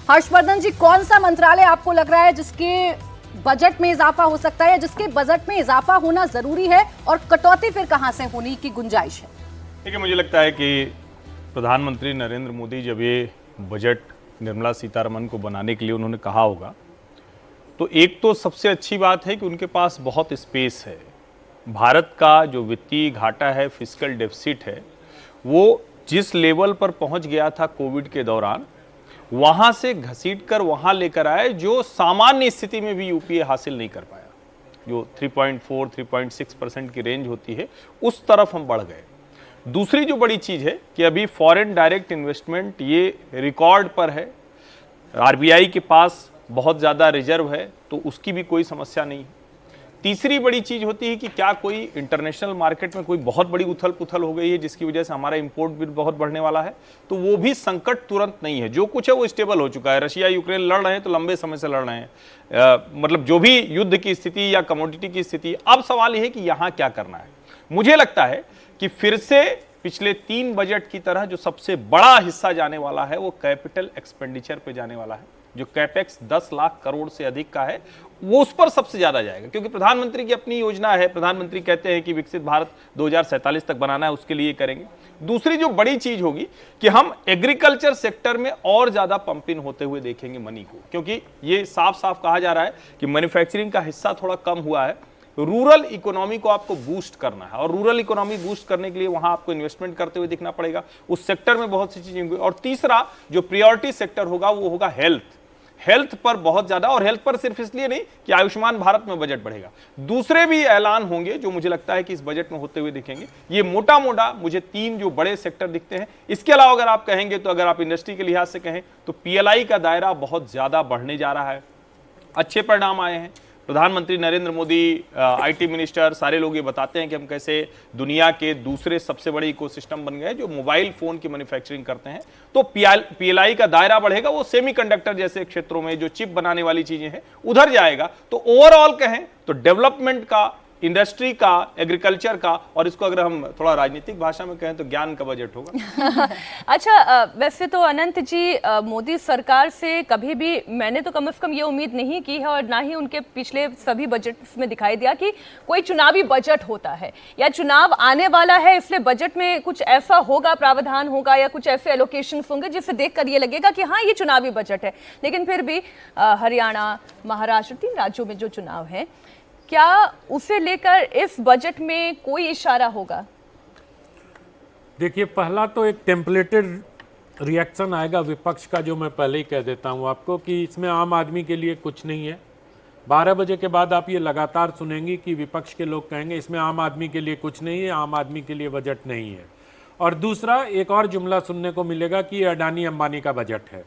हर्षवर्धन जी, कौन सा मंत्रालय आपको लग रहा है जिसके बजट में इजाफा हो सकता है या जिसके बजट में इजाफा होना जरूरी है, और कटौती फिर कहां से होने की गुंजाइश है? देखिए, मुझे लगता है कि प्रधानमंत्री नरेंद्र मोदी जब ये बजट निर्मला सीतारमण को बनाने के लिए उन्होंने कहा होगा, तो एक तो सबसे अच्छी बात है कि उनके पास बहुत स्पेस है। भारत का जो वित्तीय घाटा है, फिस्कल डेफिसिट है, वो जिस लेवल पर पहुंच गया था कोविड के दौरान, वहां से घसीटकर वहां लेकर आए जो सामान्य स्थिति में भी यूपीए हासिल नहीं कर पाया। जो 3.4-3.6% की रेंज होती है, उस तरफ हम बढ़ गए। दूसरी जो बड़ी चीज है कि अभी फॉरेन डायरेक्ट इन्वेस्टमेंट ये रिकॉर्ड पर है। आरबीआई के पास बहुत ज्यादा रिजर्व है, तो उसकी भी कोई समस्या नहीं है। तीसरी बड़ी चीज होती है कि क्या कोई इंटरनेशनल मार्केट में कोई बहुत बड़ी उथल पुथल हो गई है जिसकी वजह से हमारा इंपोर्ट भी बहुत बढ़ने वाला है, तो वो भी संकट तुरंत नहीं है। जो कुछ है वो स्टेबल हो चुका है। रशिया यूक्रेन लड़ रहे हैं तो लंबे समय से लड़ रहे हैं, मतलब जो भी युद्ध की स्थिति या कमोडिटी की स्थिति। अब सवाल यह है कि यहां क्या करना है। मुझे लगता है कि फिर से पिछले 3 बजट की तरह जो सबसे बड़ा हिस्सा जाने वाला है वो कैपिटल एक्सपेंडिचर पे जाने वाला है। जो कैपेक्स 10 लाख करोड़ से अधिक का है, वो उस पर सबसे ज्यादा जाएगा, क्योंकि प्रधानमंत्री की अपनी योजना है। प्रधानमंत्री कहते हैं कि विकसित भारत 2047 तक बनाना है, उसके लिए करेंगे। दूसरी जो बड़ी चीज होगी कि हम एग्रीकल्चर सेक्टर में और ज्यादा पंप इन होते हुए देखेंगे मनी को, क्योंकि ये साफ साफ कहा जा रहा है कि मैन्युफैक्चरिंग का हिस्सा थोड़ा कम हुआ है। रूरल इकोनॉमी को आपको बूस्ट करना है, और रूरल इकोनॉमी बूस्ट करने के लिए वहां आपको इन्वेस्टमेंट करते हुए दिखना पड़ेगा। उस सेक्टर में बहुत सी चीजें होंगी। और तीसरा जो प्रायोरिटी सेक्टर होगा वो होगा हेल्थ पर बहुत ज्यादा। और हेल्थ पर सिर्फ इसलिए नहीं कि आयुष्मान भारत में बजट बढ़ेगा, दूसरे भी ऐलान होंगे जो मुझे लगता है कि इस बजट में होते हुए दिखेंगे। ये मोटा मोटा मुझे 3 जो बड़े सेक्टर दिखते हैं। इसके अलावा अगर आप कहेंगे, तो अगर आप इंडस्ट्री के लिहाज से कहें, तो पीएलआई का दायरा बहुत ज्यादा बढ़ने जा रहा है। अच्छे परिणाम आए हैं। प्रधानमंत्री नरेंद्र मोदी, आईटी मिनिस्टर, सारे लोग ये बताते हैं कि हम कैसे दुनिया के दूसरे सबसे बड़े इकोसिस्टम बन गए जो मोबाइल फोन की मैन्युफैक्चरिंग करते हैं। तो पीएलआई का दायरा बढ़ेगा, वो सेमीकंडक्टर जैसे क्षेत्रों में जो चिप बनाने वाली चीजें हैं उधर जाएगा। तो ओवरऑल कहें तो डेवलपमेंट का, इंडस्ट्री का, एग्रीकल्चर का, और इसको अगर हम थोड़ा राजनीतिक भाषा में कहें तो ज्ञान का बजट होगा। अच्छा, वैसे तो अनंत जी, मोदी सरकार से कभी भी मैंने तो कम से कम ये उम्मीद नहीं की है, और ना ही उनके पिछले सभी बजट्स में दिखाई दिया कि कोई चुनावी बजट होता है या चुनाव आने वाला है इसलिए बजट में कुछ ऐसा होगा, प्रावधान होगा या कुछ ऐसे एलोकेशन होंगे जिसे देखकर ये लगेगा कि हाँ ये चुनावी बजट है। लेकिन फिर भी हरियाणा, महाराष्ट्र, 3 राज्यों में जो चुनाव है, क्या उसे लेकर इस बजट में कोई इशारा होगा? देखिए, पहला तो एक टेम्पलेटेड रिएक्शन आएगा विपक्ष का, जो मैं पहले ही कह देता हूं आपको कि इसमें आम आदमी के लिए कुछ नहीं है। 12 बजे के बाद आप ये लगातार सुनेंगे कि विपक्ष के लोग कहेंगे इसमें आम आदमी के लिए कुछ नहीं है, आम आदमी के लिए बजट नहीं है। और दूसरा एक और जुमला सुनने को मिलेगा कि ये अडानी अंबानी का बजट है।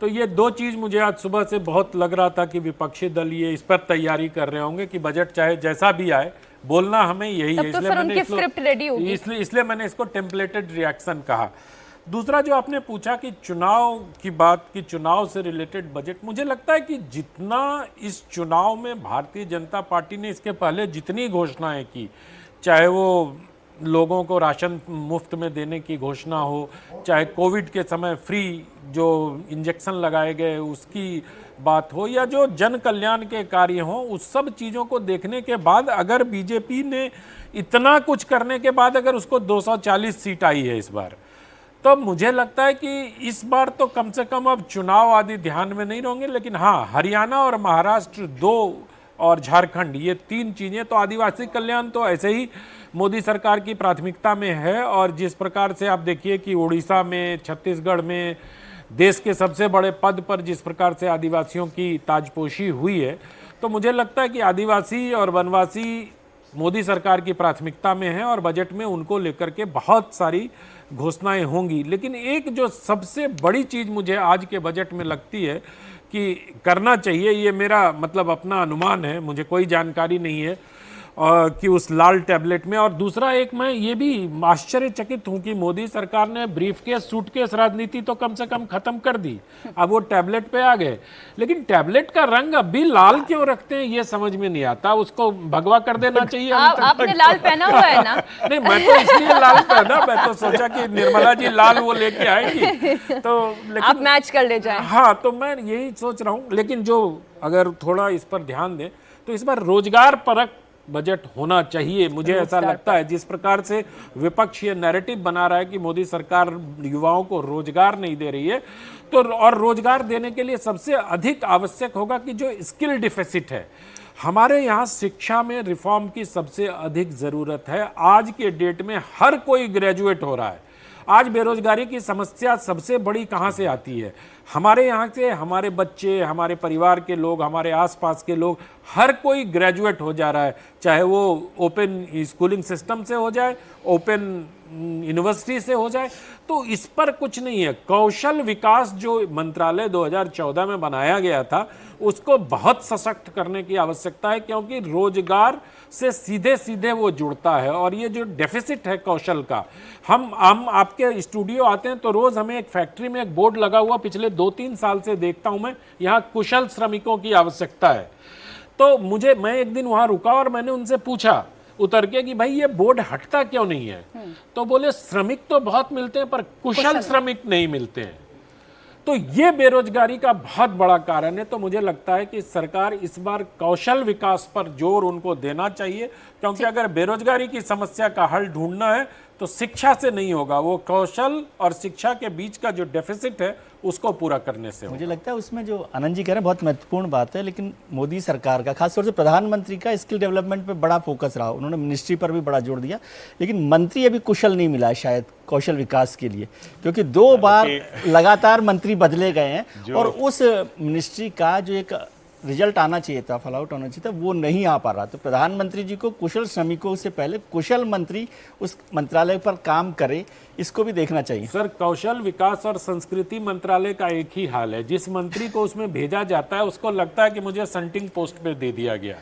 तो ये 2 चीज़ मुझे आज सुबह से बहुत लग रहा था कि विपक्षी दल ये इस पर तैयारी कर रहे होंगे कि बजट चाहे जैसा भी आए, बोलना हमें यही है। इसलिए मैंने इसको टेम्पलेटेड रिएक्शन कहा। दूसरा जो आपने पूछा कि चुनाव की बात, कि चुनाव से रिलेटेड बजट, मुझे लगता है कि जितना इस चुनाव में भारतीय जनता पार्टी ने इसके पहले जितनी घोषणाएं की, चाहे वो लोगों को राशन मुफ्त में देने की घोषणा हो, चाहे कोविड के समय फ्री जो इंजेक्शन लगाए गए उसकी बात हो, या जो जन कल्याण के कार्य हों, उस सब चीज़ों को देखने के बाद अगर बीजेपी ने इतना कुछ करने के बाद अगर उसको 240 सीट आई है इस बार, तो मुझे लगता है कि इस बार तो कम से कम अब चुनाव आदि ध्यान में नहीं रहेंगे। लेकिन हाँ, हरियाणा और महाराष्ट्र 2 और झारखंड, ये 3 चीज़ें तो, आदिवासी कल्याण तो ऐसे ही मोदी सरकार की प्राथमिकता में है। और जिस प्रकार से आप देखिए कि उड़ीसा में, छत्तीसगढ़ में, देश के सबसे बड़े पद पर जिस प्रकार से आदिवासियों की ताजपोशी हुई है, तो मुझे लगता है कि आदिवासी और वनवासी मोदी सरकार की प्राथमिकता में है और बजट में उनको लेकर के बहुत सारी घोषणाएं होंगी। लेकिन एक जो सबसे बड़ी चीज़ मुझे आज के बजट में लगती है कि करना चाहिए, ये मेरा मतलब अपना अनुमान है, मुझे कोई जानकारी नहीं है, कि उस लाल टैबलेट में। और दूसरा एक मैं ये भी आश्चर्यचकित हूं कि मोदी सरकार ने ब्रीफकेस सूटकेस राजनीति तो कम से कम खत्म कर दी, अब वो टैबलेट पे आ गए। लेकिन टैबलेट का रंग अब भी लाल क्यों रखते हैं ये समझ में नहीं आता, उसको भगवा कर देना चाहिए। आपने लाल पहना हुआ है ना? नहीं, मैं तो इसलिए लाल पहना, मैं तो सोचा कि निर्मला जी लाल वो लेके आएगी तो, लेकिन आप मैच कर ले जाएं। हाँ, तो मैं यही सोच रहा हूँ। लेकिन जो अगर थोड़ा इस पर ध्यान दें तो इस बार रोजगार परक बजट होना चाहिए, मुझे ऐसा लगता है। जिस प्रकार से विपक्ष ये नैरेटिव बना रहा है कि मोदी सरकार युवाओं को रोजगार नहीं दे रही है, तो और रोजगार देने के लिए सबसे अधिक आवश्यक होगा कि जो स्किल डिफिसिट है हमारे यहाँ, शिक्षा में रिफॉर्म की सबसे अधिक जरूरत है। आज के डेट में हर कोई ग्रेजुएट हो रहा है। आज बेरोजगारी की समस्या सबसे बड़ी कहाँ से आती है? हमारे यहाँ से हमारे बच्चे, हमारे परिवार के लोग, हमारे आसपास के लोग, हर कोई ग्रेजुएट हो जा रहा है, चाहे वो ओपन स्कूलिंग सिस्टम से हो जाए, ओपन यूनिवर्सिटी से हो जाए। तो इस पर कुछ नहीं है। कौशल विकास जो मंत्रालय 2014 में बनाया गया था उसको बहुत सशक्त करने की आवश्यकता है, क्योंकि रोजगार से सीधे सीधे वो जुड़ता है। और ये जो डेफिसिट है कौशल का, हम आपके स्टूडियो आते हैं तो रोज हमें एक फैक्ट्री में एक बोर्ड लगा हुआ पिछले 2-3 साल से देखता हूं मैं, यहाँ कुशल श्रमिकों की आवश्यकता है। तो मैं एक दिन वहां रुका और मैंने उनसे पूछा उतर के कि भाई ये बोर्ड हटता क्यों नहीं है? तो बोले श्रमिक तो बहुत मिलते हैं पर कुशल श्रमिक नहीं मिलते हैं। तो ये बेरोजगारी का बहुत बड़ा कारण है। तो मुझे लगता है कि सरकार इस बार कौशल विकास पर जोर उनको देना चाहिए, क्योंकि अगर बेरोजगारी की समस्या का हल ढूंढना है तो शिक्षा से नहीं होगा, वो कौशल और शिक्षा के बीच का जो डेफिसिट है उसको पूरा करने से होगा। मुझे लगता है उसमें जो आनंद जी कह रहे हैं बहुत महत्वपूर्ण बात है, लेकिन मोदी सरकार का खासतौर से प्रधानमंत्री का स्किल डेवलपमेंट पे बड़ा फोकस रहा। उन्होंने मिनिस्ट्री पर भी बड़ा जोर दिया, लेकिन मंत्री अभी कुशल नहीं मिला है शायद कौशल विकास के लिए, क्योंकि 2 बार लगातार मंत्री बदले गए हैं और उस मिनिस्ट्री का जो एक रिजल्ट आना चाहिए था, फॉल आउट होना चाहिए था, वो नहीं आ पा रहा। तो प्रधानमंत्री जी को कुशल श्रमिकों से पहले कुशल मंत्री उस मंत्रालय पर काम करे, इसको भी देखना चाहिए। सर, कौशल विकास और संस्कृति मंत्रालय का एक ही हाल है। जिस मंत्री को उसमें भेजा जाता है उसको लगता है कि मुझे सेंटिंग पोस्ट पे दे दिया गया।